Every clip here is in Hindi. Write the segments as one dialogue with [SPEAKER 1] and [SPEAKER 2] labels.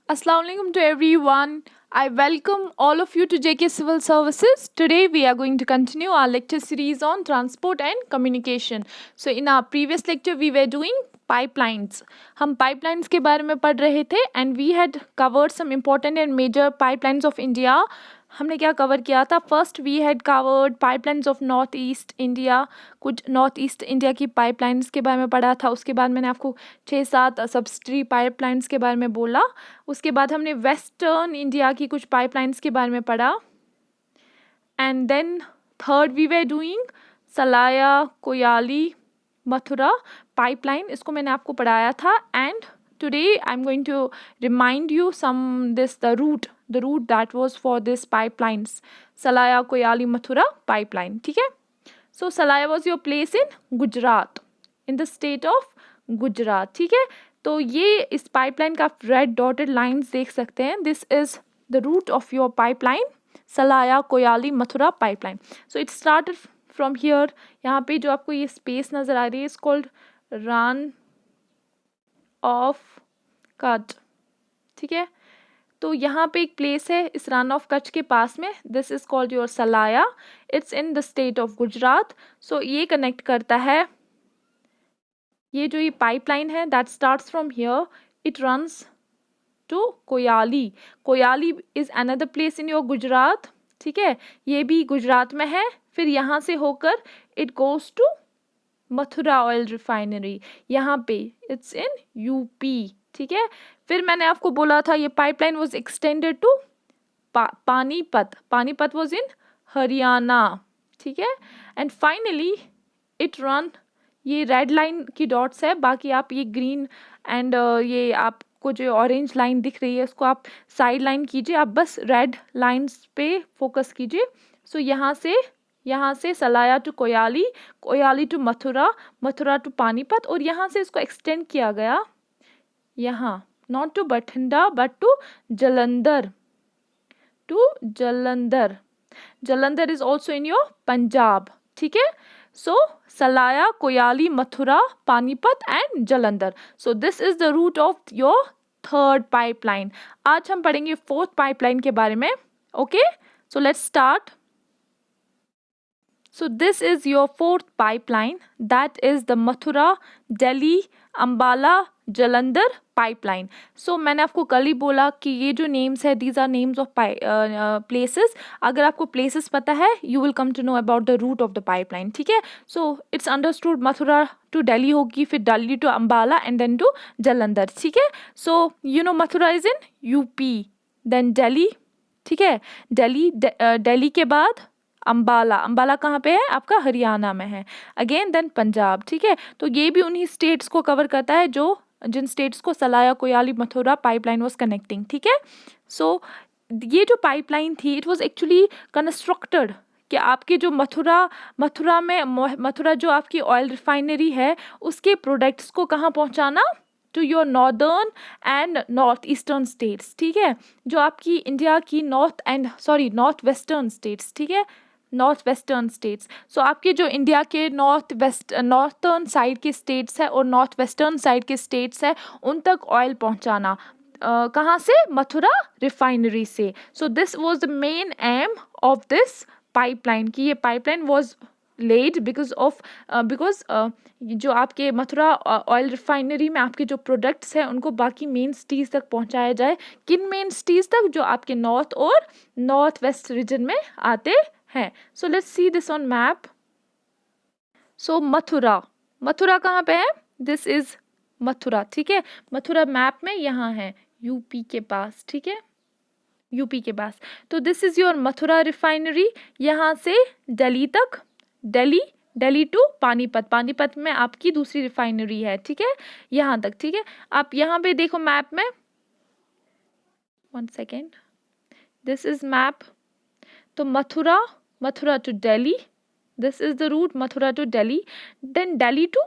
[SPEAKER 1] Assalamualaikum to everyone. I welcome all of you to JK Civil Services. Today we are going to continue our lecture series on transport and communication. So in our previous lecture we were doing pipelines. हम pipelines के बारे में पढ़ रहे थे and we had covered some important and major pipelines of India. हमने क्या कवर किया था? First we had covered pipelines of north east India, कुछ नॉर्थ ईस्ट इंडिया की पाइपलाइंस के बारे में पढ़ा था. उसके बाद मैंने आपको 6-7 सब्सिडरी पाइपलाइंस के बारे में बोला. उसके बाद हमने वेस्टर्न इंडिया की कुछ पाइपलाइंस के बारे में पढ़ा. And then third we were doing Salaya Koyali Mathura pipeline. इसको मैंने आपको पढ़ाया था. And today I'm going to remind you the route that was for this pipelines, Salaya Koyali Mathura pipeline. ठीक है. So Salaya was your place in Gujarat, in the state of Gujarat. ठीक है. तो ये इस पाइपलाइन का रेड डॉटेड लाइंस देख सकते हैं. This is the route of your pipeline Salaya Koyali Mathura pipeline. So it started from here. यहाँ पे जो आपको ये स्पेस नज़र आ रही है is called run of Kutch. ठीक है. तो यहाँ पे एक प्लेस है इस रन ऑफ कच्छ के पास में. This is called your Salaya. It's in the state of Gujarat. So ये कनेक्ट करता है, ये जो ये पाइपलाइन है that starts from here, it runs to Koyali. Koyali is another place in your Gujarat. ठीक है. ये भी गुजरात में है. फिर यहाँ से होकर it goes to Mathura oil refinery. यहाँ पे इट्स इन यूपी. ठीक है. फिर मैंने आपको बोला था ये pipeline was extended to Panipat. Panipat was in Haryana. ठीक है. एंड फाइनली इट रन, ये रेड लाइन की डॉट्स है, बाकी आप ये ग्रीन एंड ये आपको जो ऑरेंज लाइन दिख रही है उसको आप साइड लाइन कीजिए. आप बस रेड लाइंस पे फोकस कीजिए. सो यहाँ से Salaya to Koyali, Koyali to Mathura, Mathura to Panipat, और यहाँ से इसको एक्सटेंड किया गया यहाँ, not to Bathinda but to Jalandhar. Jalandhar. Jalandhar is also in your Punjab. ठीक है. So Salaya Koyali Mathura Panipat and Jalandhar. So this is the route of your third pipeline. आज हम पढ़ेंगे फोर्थ पाइपलाइन के बारे में. Okay. So let's start. So this is your fourth pipeline, that is the Mathura, Delhi, Ambala, Jalandhar pipeline. So मैंने आपको कल ही बोला कि ये जो names है these are names of places. अगर आपको places पता है you will come to know about the route of the pipeline. ठीक है. So it's understood Mathura to Delhi होगी, फिर Delhi to Ambala and then to Jalandhar. ठीक है. So you know Mathura is in UP, then Delhi. ठीक है. Delhi के बाद अम्बाला. अम्बाला कहाँ पे है? आपका हरियाणा में है. Again then Punjab. ठीक है. तो ये भी उन्हीं स्टेट्स को कवर करता है जो जिन स्टेट्स को सलाया Koyali Mathura pipeline was connecting. ठीक है. सो ये जो पाइपलाइन थी इट वाज एक्चुअली कंस्ट्रक्टेड कि आपके जो मथुरा जो आपकी ऑयल रिफाइनरी है उसके प्रोडक्ट्स को कहाँ पहुँचाना? To your northern and north eastern states. ठीक है. जो आपकी इंडिया की नॉर्थ वेस्टर्न स्टेट्स. ठीक है. North western states. सो आपके जो इंडिया के नॉर्थर्न साइड के स्टेट्स है और नॉर्थ वेस्टर्न साइड के स्टेट्स है उन तक ऑयल पहुंचाना. कहाँ से? मथुरा रिफाइनरी से. So this was the main M of this pipeline कि ये पाइपलाइन वाज लेड बिकॉज जो आपके मथुरा ऑयल रिफाइनरी में आपके जो प्रोडक्ट्स हैं उनको बाकी मेन सिटीज़ तक पहुंचाया जाए. किन मेन सिटीज़ तक? जो आपके नॉर्थ और नॉर्थ वेस्ट रीजन में आते हैं. So let's see this on map. So Mathura कहाँ पे है? This is Mathura. ठीक है. मथुरा मैप में यहाँ है यूपी के पास. ठीक है. यूपी के पास. तो this is your Mathura refinery. यहाँ से दिल्ली तक, दिल्ली टू पानीपत. पानीपत में आपकी दूसरी रिफाइनरी है. ठीक है. यहाँ तक. ठीक है. आप यहाँ पे देखो मैप में, 1 सेकेंड, दिस इज मैप. तो Mathura to Delhi, this is the route Mathura to Delhi. Then Delhi to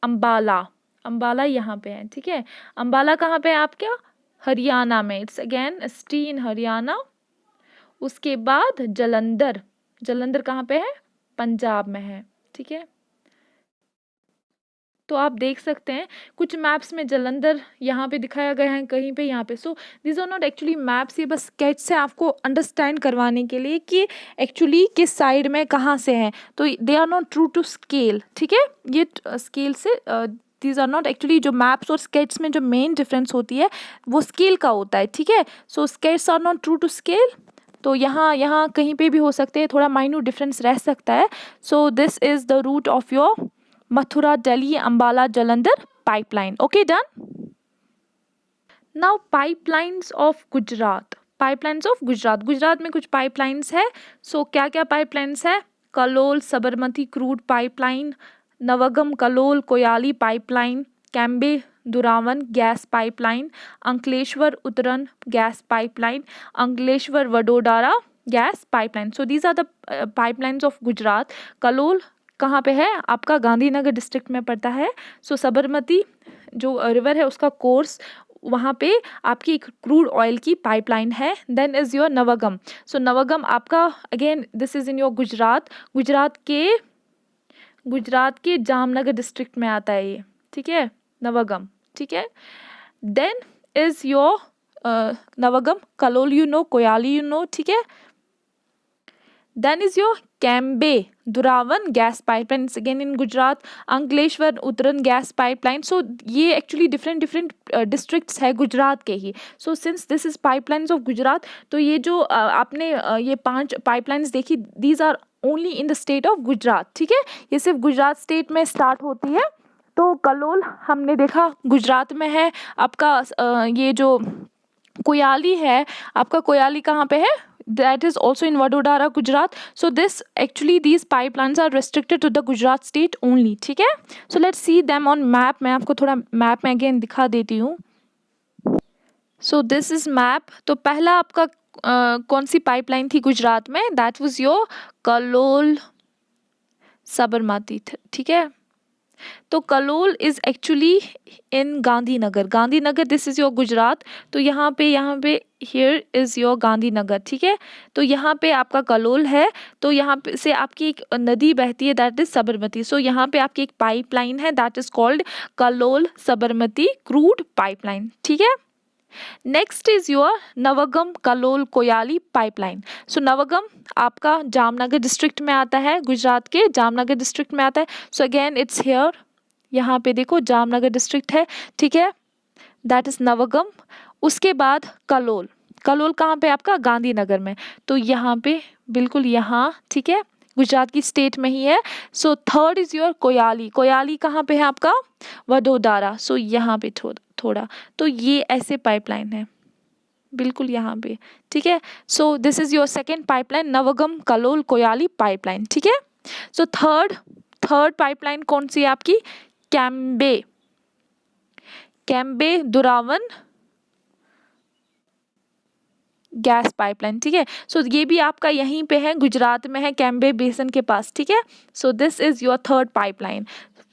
[SPEAKER 1] Ambala. Ambala यहाँ पे है. ठीक है. अम्बाला कहाँ पे है आपका? हरियाणा में. It's again city in Haryana. उसके बाद जलंधर कहाँ पे है? पंजाब में है. ठीक है. तो आप देख सकते हैं कुछ मैप्स में जलंधर यहाँ पे दिखाया गया है, कहीं पे यहाँ पे। So this are not actually maps, ये बस स्केच है आपको अंडरस्टैंड करवाने के लिए कि एक्चुअली किस साइड में कहाँ से हैं। तो they are not true to scale, ठीक है। ये स्केल से दीज आर नॉट एक्चुअली, जो मैप्स और स्केच में जो मेन डिफरेंस होती है वो स्केल का होता है, ठीक है। So scales are not true to scale, तो यहाँ कहीं पे भी हो सकते हैं, थोड़ा माइन्यूट डिफरेंस रह सकता है। So this is the route of your Mathura Delhi Ambala Jalandhar pipeline. Okay, done. Now pipelines of Gujarat, pipelines of Gujarat, Gujarat में कुछ पाइपलाइंस है। सो क्या क्या पाइपलाइंस है? Kalol Sabarmati crude pipeline, Navagam Kalol Koyali pipeline, Cambay Duravan gas pipeline, Ankleshwar Utran gas pipeline, Ankleshwar Vadodara gas pipeline. So these are the pipelines of Gujarat. Kalol कहाँ पे है? आपका गांधीनगर डिस्ट्रिक्ट में पड़ता है। सो सबरमती जो रिवर है उसका कोर्स, वहाँ पे आपकी एक क्रूड ऑयल की पाइपलाइन है। Then is your Navagam. So Navagam आपका again this is in your Gujarat, Gujarat के जामनगर डिस्ट्रिक्ट में आता है ये, ठीक है, नवगम, ठीक है। Then is your Navagam Kalol, you know, Koyali you know, ठीक है। Then is your Cambay Duravan gas pipeline, again in Gujarat, Ankleshwar Utran gas pipeline. So ये एक्चुअली डिफरेंट डिस्ट्रिक्ट्स है गुजरात के ही। So since this is pipelines of Gujarat, तो ये जो आपने ये 5 पाइपलाइंस देखी, these are only in the state of Gujarat, ठीक है। ये सिर्फ गुजरात स्टेट में स्टार्ट होती है। तो कलोल हमने देखा गुजरात में है। आपका ये जो कोयाली है, आपका कोयाली कहाँ पे है? That is also in Vadodara, Gujarat. So this actually these pipelines are restricted to the Gujarat state only, ठीक है। So let's see them on map. मैं आपको थोड़ा मैप में अगेन दिखा देती हूँ। So this is map. तो पहला आपका कौन सी पाइपलाइन थी गुजरात में? That was your Kalol Sabarmati, ठीक है। तो Kalol is actually in Gandhinagar, Gandhinagar this is your Gujarat. तो यहाँ पे हियर इज योर गांधीनगर, ठीक है। तो यहाँ पे आपका कलोल है। तो यहाँ पे से आपकी एक नदी बहती है, दैट इज सबरमती। सो यहाँ पे आपकी एक पाइपलाइन है, that is called Kalol Sabarmati crude pipeline, ठीक है। Next is your Navagam Kalol Koyali pipeline. So Navagam आपका जामनगर डिस्ट्रिक्ट में आता है, गुजरात के जामनगर डिस्ट्रिक्ट में आता है। सो अगेन इट्स हियर, यहाँ पे देखो जामनगर डिस्ट्रिक्ट है, ठीक है, दैट इज नवगम। उसके बाद कलोल, कलोल कहाँ पे? आपका गांधीनगर में। तो यहाँ पे बिल्कुल यहाँ, ठीक है, गुजरात की स्टेट में ही है। सो थर्ड इज योर कोयाली, कोयाली कहाँ पे है? आपका वडोदरा। सो यहाँ पे थोड़ा तो ये ऐसे पाइपलाइन है बिल्कुल यहाँ पे, ठीक है। So this is your second pipeline, Navagam Kalol Koyali pipeline, ठीक है। सो थर्ड पाइपलाइन कौन सी है आपकी? कैम्बे दुरावन गैस पाइपलाइन, ठीक है। सो ये भी आपका यहीं पे है, गुजरात में है, कैम्बे बेसन के पास, ठीक है। So this is your third pipeline.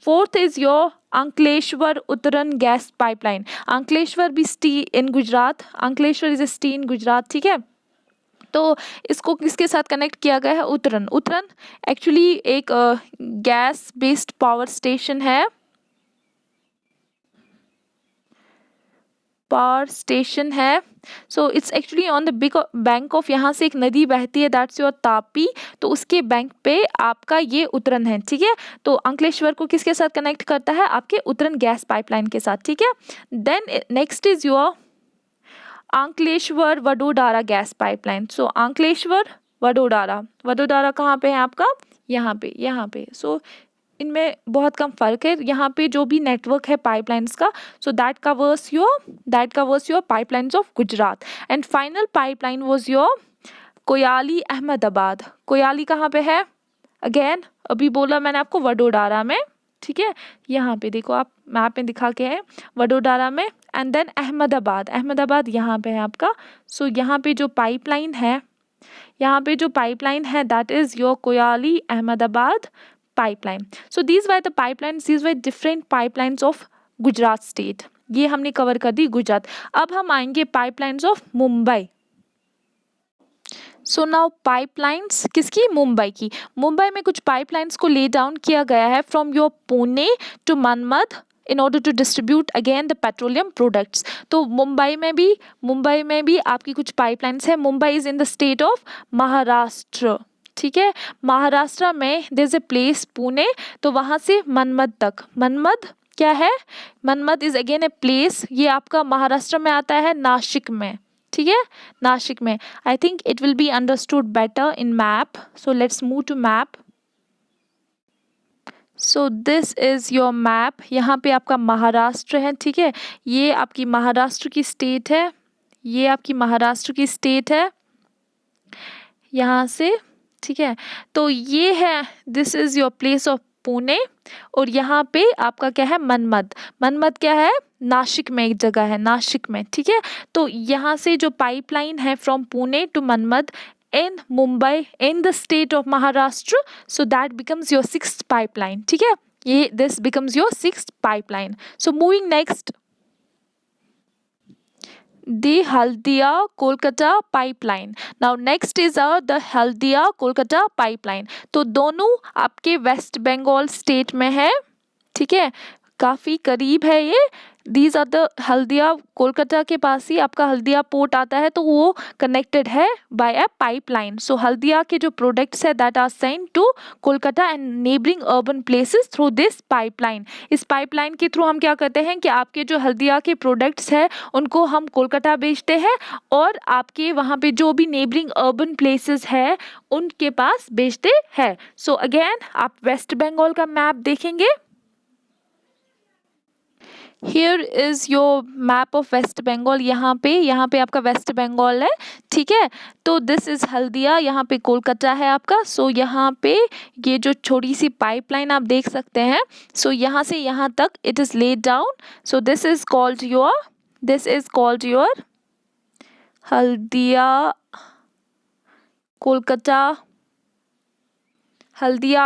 [SPEAKER 1] Fourth is your Ankleshwar Utran gas pipeline. Ankleshwar भी city in Gujarat, Ankleshwar is a city in Gujarat, ठीक है। तो इसको किसके साथ कनेक्ट किया गया है? उतरन एक्चुअली एक गैस बेस्ड पावर स्टेशन है, so it's actually on the big bank of, यहाँ से एक नदी बहती है, दैट्स योर तापी। तो उसके बैंक पे आपका ये उतरन है, ठीक है। तो अंकलेश्वर को किसके साथ कनेक्ट करता है? आपके उतरन गैस पाइपलाइन के साथ, ठीक है। Then next is your Ankleshwar Vadodara gas pipeline. So Ankleshwar Vadodara कहाँ पे है आपका? यहाँ पे। सो इनमें बहुत कम फर्क है। यहाँ पे जो भी नेटवर्क है पाइपलाइंस का, so that covers your pipelines of Gujarat. And final pipeline was your Koyali Ahmedabad. Koyali कहाँ पे है? अगेन अभी बोला मैंने आपको वडोदरा में, ठीक है। यहाँ पे देखो आप मैप में दिखा के है, वडोदरा में। एंड देन अहमदाबाद यहाँ पे है आपका। सो यहाँ पे जो पाइपलाइन है that is your Koyali Ahmedabad pipeline. So these were the pipelines, these were different pipelines of Gujarat state. ये हमने कवर कर दी गुजरात। अब हम आएंगे pipelines of Mumbai. So now pipelines किसकी? मुंबई की। मुंबई में कुछ पाइपलाइंस को ले डाउन किया गया है from your Pune to Manmad in order to distribute again the petroleum products. तो मुंबई में भी आपकी कुछ पाइपलाइंस है। Mumbai is in the state of Maharashtra, ठीक है। महाराष्ट्र में there is a place Pune, तो वहाँ से मनमद तक। मनमद क्या है? Manmad is again a place, ये आपका महाराष्ट्र में आता है, नासिक में, ठीक है, नासिक में। I think it will be understood better in map, so let's move to map. So this is your map. यहाँ पे आपका महाराष्ट्र है, ठीक है, ये आपकी महाराष्ट्र की स्टेट है, ये आपकी महाराष्ट्र की स्टेट है यहाँ से, ठीक है। तो ये है, this is your place of Pune, और यहाँ पे आपका क्या है? मनमद। मनमद क्या है? नासिक में एक जगह है, नासिक में, ठीक है। तो यहाँ से जो पाइपलाइन है from Pune to Manmad in Mumbai in the state of Maharashtra, so that becomes your 6th pipeline, ठीक है। ये this becomes your 6th pipeline. So moving next, the Haldia Kolkata pipeline. Now next is the Haldia Kolkata pipeline. तो दोनों आपके वेस्ट बंगाल स्टेट में है, ठीक है, काफ़ी करीब है ये। These are the Haldia, Kolkata के पास ही आपका हल्दिया पोर्ट आता है, तो वो कनेक्टेड है by a pipeline. So Haldia के जो प्रोडक्ट्स है that are sent to Kolkata and neighbouring urban places through this pipeline. इस पाइपलाइन के थ्रू हम क्या करते हैं कि आपके जो हल्दिया के प्रोडक्ट्स है उनको हम कोलकाता बेचते हैं, और आपके वहाँ पे जो भी नेबरिंग अर्बन प्लेसेस है उनके पास बेचते हैं। सो अगेन आप वेस्ट बंगाल का मैप देखेंगे, here is your map of West Bengal. यहाँ पे आपका वेस्ट बंगाल है, ठीक है। तो दिस इज़ हल्दिया, यहाँ पे कोलकाता है आपका। सो यहाँ पे ये जो छोटी सी पाइपलाइन आप देख सकते हैं, सो यहाँ से यहाँ तक it is laid down. So this is called your Haldia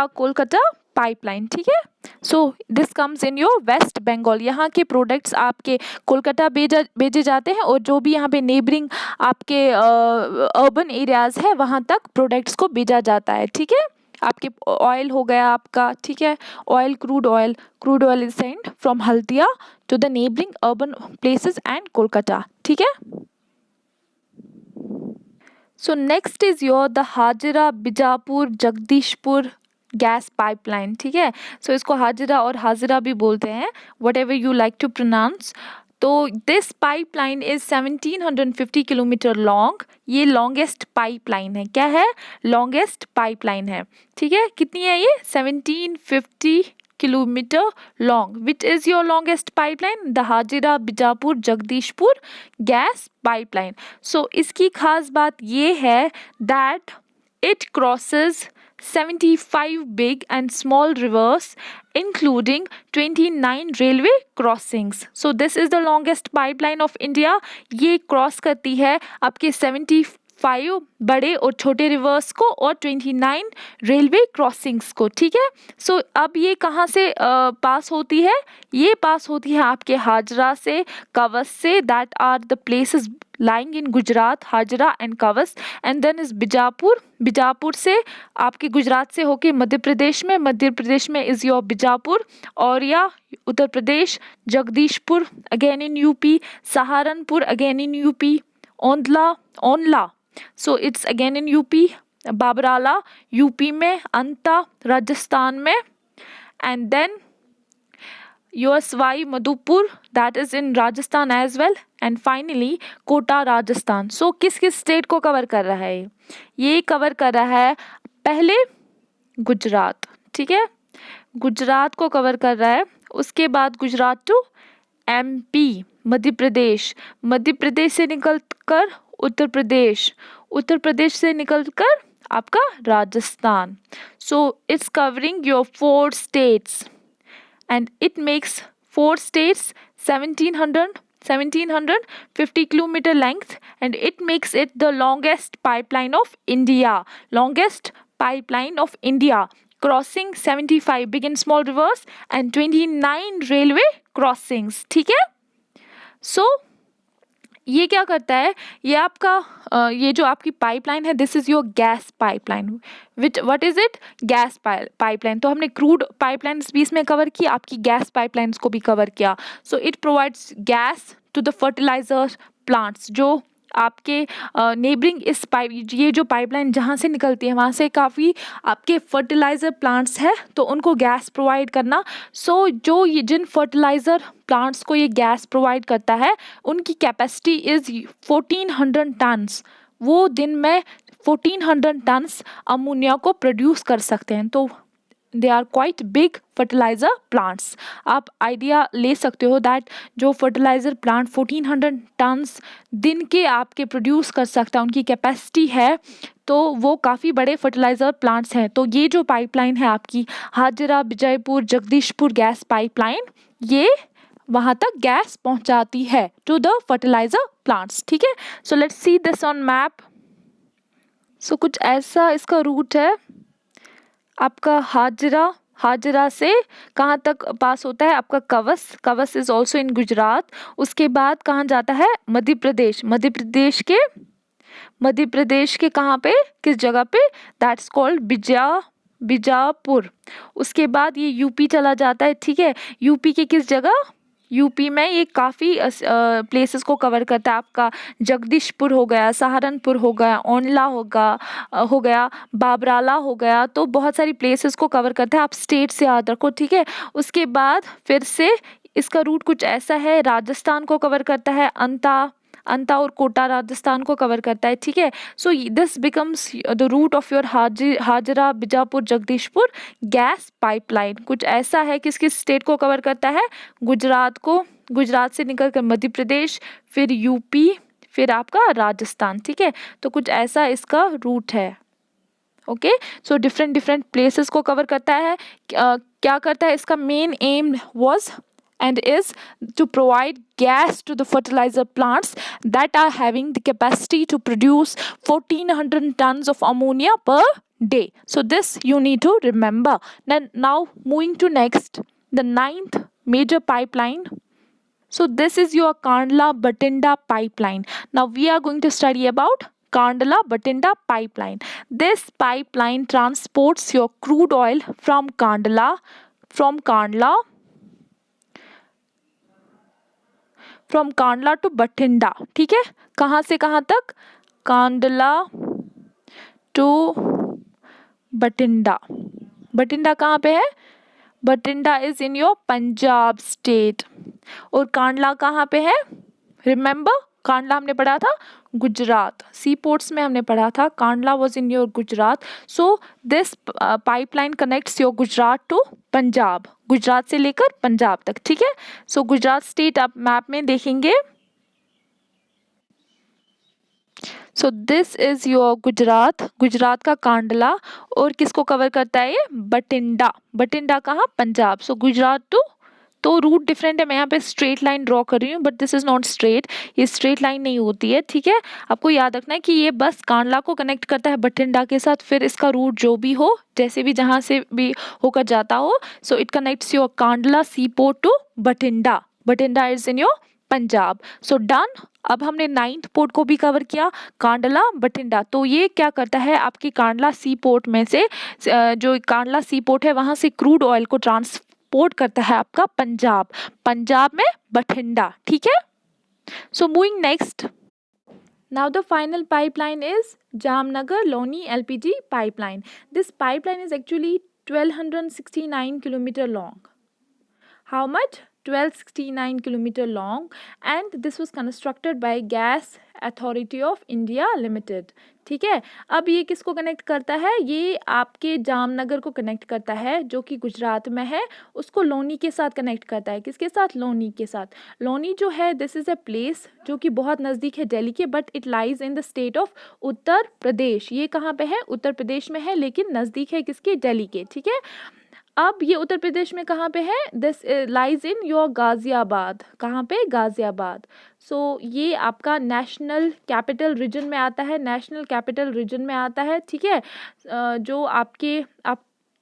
[SPEAKER 1] Kolkata pipeline, ठीक है। So this comes in your West Bengal. यहाँ के प्रोडक्ट्स आपके कोलकाता भेजे जाते हैं, और जो भी यहाँ पे नेबरिंग आपके अर्बन एरियाज़ है वहाँ तक प्रोडक्ट्स को भेजा जाता है, ठीक है। आपके ऑयल हो गया आपका, ठीक है, crude oil is sent from Haldia to the neighbouring urban places and Kolkata, ठीक है। So next is your the Hazira Bijapur Jagdishpur gas pipeline, ठीक है। सो इसको हाजिरा और हाजिरा भी बोलते हैं, whatever you like to pronounce. तो this pipeline is 1750 kilometre long. ये लॉन्गेस्ट पाइपलाइन है, क्या है? लॉन्गेस्ट पाइपलाइन है, ठीक है। कितनी है ये? 1750 kilometre long. Which is your longest pipeline? The Hazira Bijapur Jagdishpur gas pipeline. So इसकी खास बात ये है that it crosses 75 big and small rivers including 29 railway crossings. So this is the longest pipeline of India. ये क्रॉस करती है आपके 75 बड़े और छोटे रिवर्स को और 29 रेलवे क्रॉसिंग्स को, ठीक है। सो अब ये कहाँ से पास होती है? ये पास होती है आपके हाजरा से, कवस से, that are the places lying in Gujarat, Hazira and Kawas, and then is Bijapur से आपके गुजरात से होके मध्य प्रदेश में इज़ योर बीजापुर, और या Uttar Pradesh Jagdishpur again in UP, Saharanpur again in UP, Aonla so it's again in UP, Babrala UP में, अंता राजस्थान में, and then your Sawai Madhopur that is in Rajasthan as well, and finally Kota Rajasthan. So किस किस स्टेट को कवर कर रहा है? ये कवर कर रहा है पहले गुजरात, ठीक है, गुजरात को कवर कर रहा है। उसके बाद गुजरात टू एमपी, मध्य प्रदेश से निकल कर उत्तर प्रदेश से निकल कर आपका Rajasthan. So it's covering your 4 states and it makes 4 states 1750 kilometer length, and it makes it the longest pipeline of India, crossing 75 big and small rivers and 29 railway crossings, ठीक है। So ये क्या करता है, ये आपका ये जो आपकी पाइपलाइन है, this is your gas pipeline, which what is it, gas pipeline. तो हमने क्रूड पाइपलाइंस भी इसमें कवर की, आपकी गैस पाइपलाइंस को भी कवर किया। So it provides gas to the fertiliser plants, जो आपके नेबरिंग इस पाइप, ये जो पाइपलाइन जहाँ से निकलती है वहाँ से काफ़ी आपके फर्टिलाइज़र प्लांट्स है, तो उनको गैस प्रोवाइड करना। सो जो ये जिन फर्टिलाइज़र प्लांट्स को ये गैस प्रोवाइड करता है, उनकी कैपेसिटी इज़ 1400 टन्स। वो दिन में 1400 टन्स अमोनिया को प्रोड्यूस कर सकते हैं। तो they are quite big fertiliser plants. आप आइडिया ले सकते हो दैट जो फर्टिलाइज़र प्लांट 1400 टन्स दिन के आपके प्रोड्यूस कर सकता है, उनकी कैपेसिटी है, तो वो काफ़ी बड़े फर्टिलाइज़र प्लांट्स हैं। तो ये जो पाइपलाइन है आपकी हाजरा विजयपुर जगदीशपुर गैस पाइपलाइन, ये वहाँ तक गैस पहुँचाती है टू द फर्टिलाइज़र प्लांट्स। ठीक है, so let's see this on map. So कुछ ऐसा इसका रूट है आपका। हाजरा से कहाँ तक पास होता है आपका, कवस इज ऑल्सो इन गुजरात। उसके बाद कहाँ जाता है, मध्य प्रदेश के कहाँ पे, किस जगह पे, दैट्स कॉल्ड बीजापुर। उसके बाद ये यूपी चला जाता है। ठीक है, यूपी के किस जगह, यूपी में ये काफ़ी प्लेसेस को कवर करता है। आपका जगदीशपुर हो गया, सहारनपुर हो गया, ओनला हो गया, बाबराला हो गया, तो बहुत सारी प्लेसेस को कवर करता है। आप स्टेट से याद रखो। ठीक है, उसके बाद फिर से इसका रूट कुछ ऐसा है, राजस्थान को कवर करता है, अंता और कोटा राजस्थान को कवर करता है। ठीक है, so this becomes the route of your Hazira Bijapur Jagdishpur gas pipeline. कुछ ऐसा है, किस किस स्टेट को कवर करता है, गुजरात से निकल कर मध्य प्रदेश, फिर यूपी, फिर आपका राजस्थान। ठीक है, तो कुछ ऐसा इसका रूट है। ओके, सो डिफरेंट प्लेसेस को कवर करता है। क्या करता है, इसका main M was and is to provide gas to the fertilizer plants that are having the capacity to produce 1400 tons of ammonia per day. So this you need to remember. Now moving to next, the ninth major pipeline. So this is your Kandla-Bathinda pipeline. Now we are going to study about Kandla-Bathinda pipeline. This pipeline transports your crude oil from Kandla from Kandla to Bathinda. ठीक है, कहाँ से कहाँ तक, कांडला टू बठिंडा। बठिंडा कहाँ पे है, Bathinda is in your Punjab state. और कांडला कहाँ पे है, रिमेंबर कांडला हमने पढ़ा था गुजरात, सी पोर्ट्स में हमने पढ़ा था, Kandla was in your Gujarat. So this pipeline connects your Gujarat to Punjab, Gujarat से लेकर पंजाब तक। ठीक है, सो गुजरात स्टेट आप मैप में देखेंगे। So this is your Gujarat का कांडला, और किसको कवर करता है ये, बठिंडा कहाँ, पंजाब। सो गुजरात टू, तो रूट डिफरेंट है, मैं यहाँ पे स्ट्रेट लाइन ड्रॉ कर रही हूँ, but this is not straight, ये स्ट्रेट लाइन नहीं होती है। ठीक है, आपको याद रखना है कि ये बस कांडला को कनेक्ट करता है बठिंडा के साथ, फिर इसका रूट जो भी हो, जैसे भी जहाँ से भी होकर जाता हो, so it connects your Kandla sea port to Bathinda is in your Punjab. So done. अब हमने 9th पोर्ट को भी कवर किया, कांडला बठिंडा। तो ये क्या करता है, आपकी कांडला सी पोर्ट में से जो कांडला सी पोर्ट है वहाँ से क्रूड ऑयल को ट्रांसपोर्ट करता है आपका पंजाब में बठिंडा। ठीक है, सो moving next. Now the final pipeline is Jamnagar Loni LPG pipeline. This pipeline is actually 1269 kilometer long. How much? 1269 kilometer long, and this was constructed by Gas Authority of India Limited. ठीक है, अब ये किसको कनेक्ट करता है, ये आपके जामनगर को कनेक्ट करता है जो कि गुजरात में है, उसको लोनी के साथ कनेक्ट करता है। किसके साथ, लोनी के साथ। लोनी जो है दिस इज़ अ प्लेस जो कि बहुत नज़दीक है दिल्ली के, but it lies in the state of Uttar Pradesh. ये कहाँ पे है, उत्तर प्रदेश में है, लेकिन नज़दीक है किसके, दिल्ली के। ठीक है, अब ये उत्तर प्रदेश में कहाँ पे है, this lies in your Ghaziabad. कहाँ पे, गाज़ियाबाद। सो ये आपका नेशनल कैपिटल रीजन में आता है। ठीक है, जो आपकी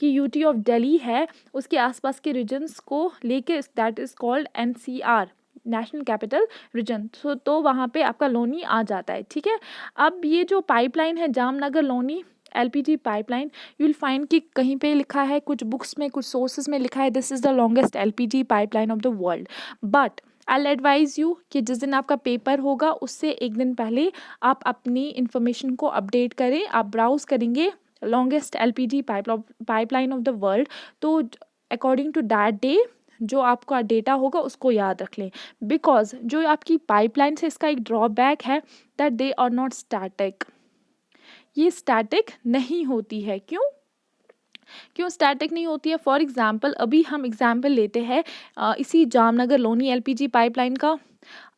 [SPEAKER 1] यूटी ऑफ दिल्ली है उसके आसपास के रीजन्स को लेके that is called NCR, national capital region, तो वहाँ पे आपका लोनी आ जाता है, ठीक है। अब ये जो पाइपलाइन है Jamnagar Loni LPG pipeline, you will find कि कहीं पे लिखा है, कुछ बुक्स में, कुछ सोर्सेज में लिखा है this is the longest LPG pipeline of the world. But I advise you कि जिस दिन आपका पेपर होगा उससे एक दिन पहले आप अपनी इंफॉर्मेशन को अपडेट करें। आप ब्राउज़ करेंगे longest LPG pipeline of the world, तो अकॉर्डिंग टू दैट डे जो आपका डेटा होगा उसको याद रख लें। बिकॉज जो आपकी पाइपलाइन है इसका एक ड्रॉबैक है that they are not static, ये स्टैटिक नहीं होती है। क्यों स्टैटिक नहीं होती है? फॉर एग्जांपल अभी हम एग्जांपल लेते हैं इसी जामनगर लोनी एलपीजी पाइपलाइन का।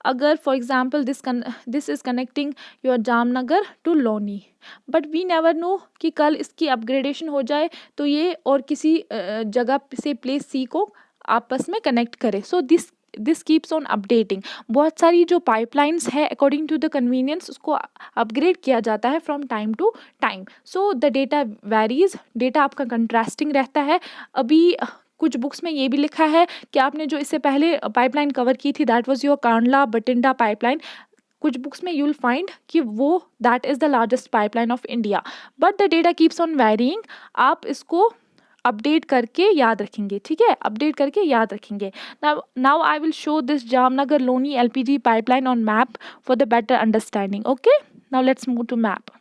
[SPEAKER 1] अगर for example this is connecting your Jamnagar to Loni, but we never know कि कल इसकी अपग्रेडेशन हो जाए तो ये और किसी जगह से प्लेस सी को आपस में कनेक्ट करे। So this keeps on updating. बहुत सारी जो पाइपलाइंस है अकॉर्डिंग टू द कन्वीनियंस उसको अपग्रेड किया जाता है from time to time. So the data varies, data आपका कंट्रास्टिंग रहता है। अभी कुछ बुक्स में ये भी लिखा है कि आपने जो इससे पहले पाइपलाइन कवर की थी that was your Kandla Bathinda pipeline, कुछ बुक्स में यू विल फाइंड कि वो that is the largest pipeline of India, but the data keeps on varying. आप इसको अपडेट करके याद रखेंगे, ठीक है, अपडेट करके याद रखेंगे। Now I will show this Jamnagar Loni LPG pipeline on map for the better understanding. Okay, now let's move to map.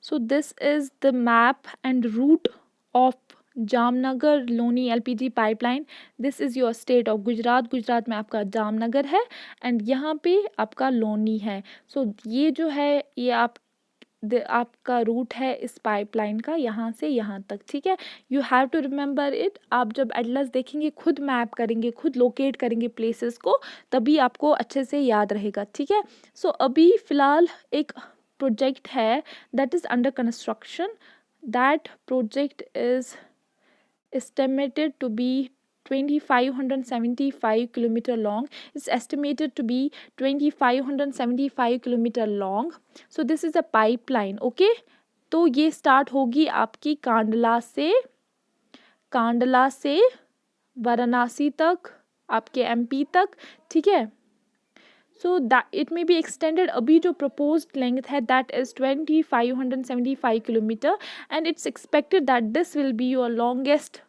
[SPEAKER 1] So this is the map and route of Jamnagar Loni LPG pipeline. This is your state of Gujarat, Gujarat में आपका जामनगर है एंड यहाँ पे आपका लोनी है। सो ये जो है ये आपका रूट है इस पाइपलाइन का यहाँ से यहाँ तक, ठीक है। You have to remember it. आप जब एटलस देखेंगे, खुद मैप करेंगे, खुद लोकेट करेंगे प्लेसेस को, तभी आपको अच्छे से याद रहेगा, ठीक है। सो अभी फ़िलहाल एक प्रोजेक्ट है that is under construction. That project is estimated to be 2575 kilometer long. It's estimated to be 2575 kilometer long. So this is a pipeline, okay। तो ये स्टार्ट होगी आपकी कांडला से वाराणसी तक, आपके एमपी तक, ठीक है। So that it may be extended. अभी जो प्रपोज्ड लेंथ है that is 2575 kilometre and it's expected that this will be your longest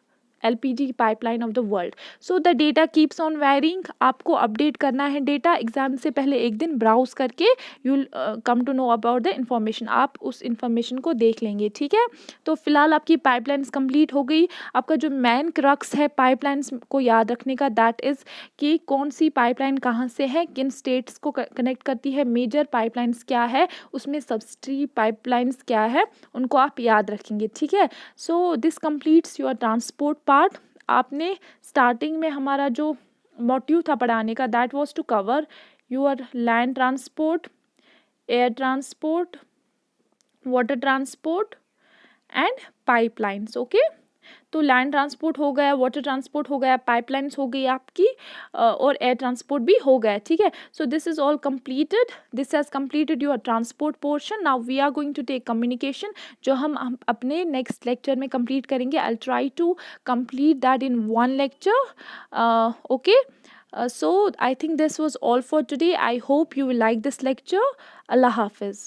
[SPEAKER 1] LPG pipeline of the world. So the data keeps on varying. आपको अपडेट करना है डेटा एग्जाम से पहले एक दिन ब्राउज करके, you will come to know about the information. आप उस इन्फॉर्मेशन को देख लेंगे, ठीक है। तो फिलहाल आपकी पाइपलाइंस कंप्लीट हो गई। आपका जो मेन क्रक्स है पाइपलाइंस को याद रखने का दैट इज़ कि कौन सी पाइपलाइन कहाँ से है, किन स्टेट्स को कनेक्ट करती है, मेजर पाइपलाइंस क्या है, उसमें सब्सिडी पाइपलाइंस क्या है, उनको आप याद रखेंगे, ठीक है। So this completes your transport part. आपने स्टार्टिंग में हमारा जो मोटिव था पढ़ाने का that was to cover your land transport, air transport, water transport and pipelines, okay. तो लैंड ट्रांसपोर्ट हो गया, वाटर ट्रांसपोर्ट हो गया, पाइपलाइंस हो गई आपकी, और एयर ट्रांसपोर्ट भी हो गया, ठीक है। So this is all completed, this has completed your transport portion. Now we are going to take communication, जो हम अपने नेक्स्ट लेक्चर में कंप्लीट करेंगे। I try to complete that in one lecture, okay. So I think this was all for today. I hope you will like this lecture. Allah Hafiz.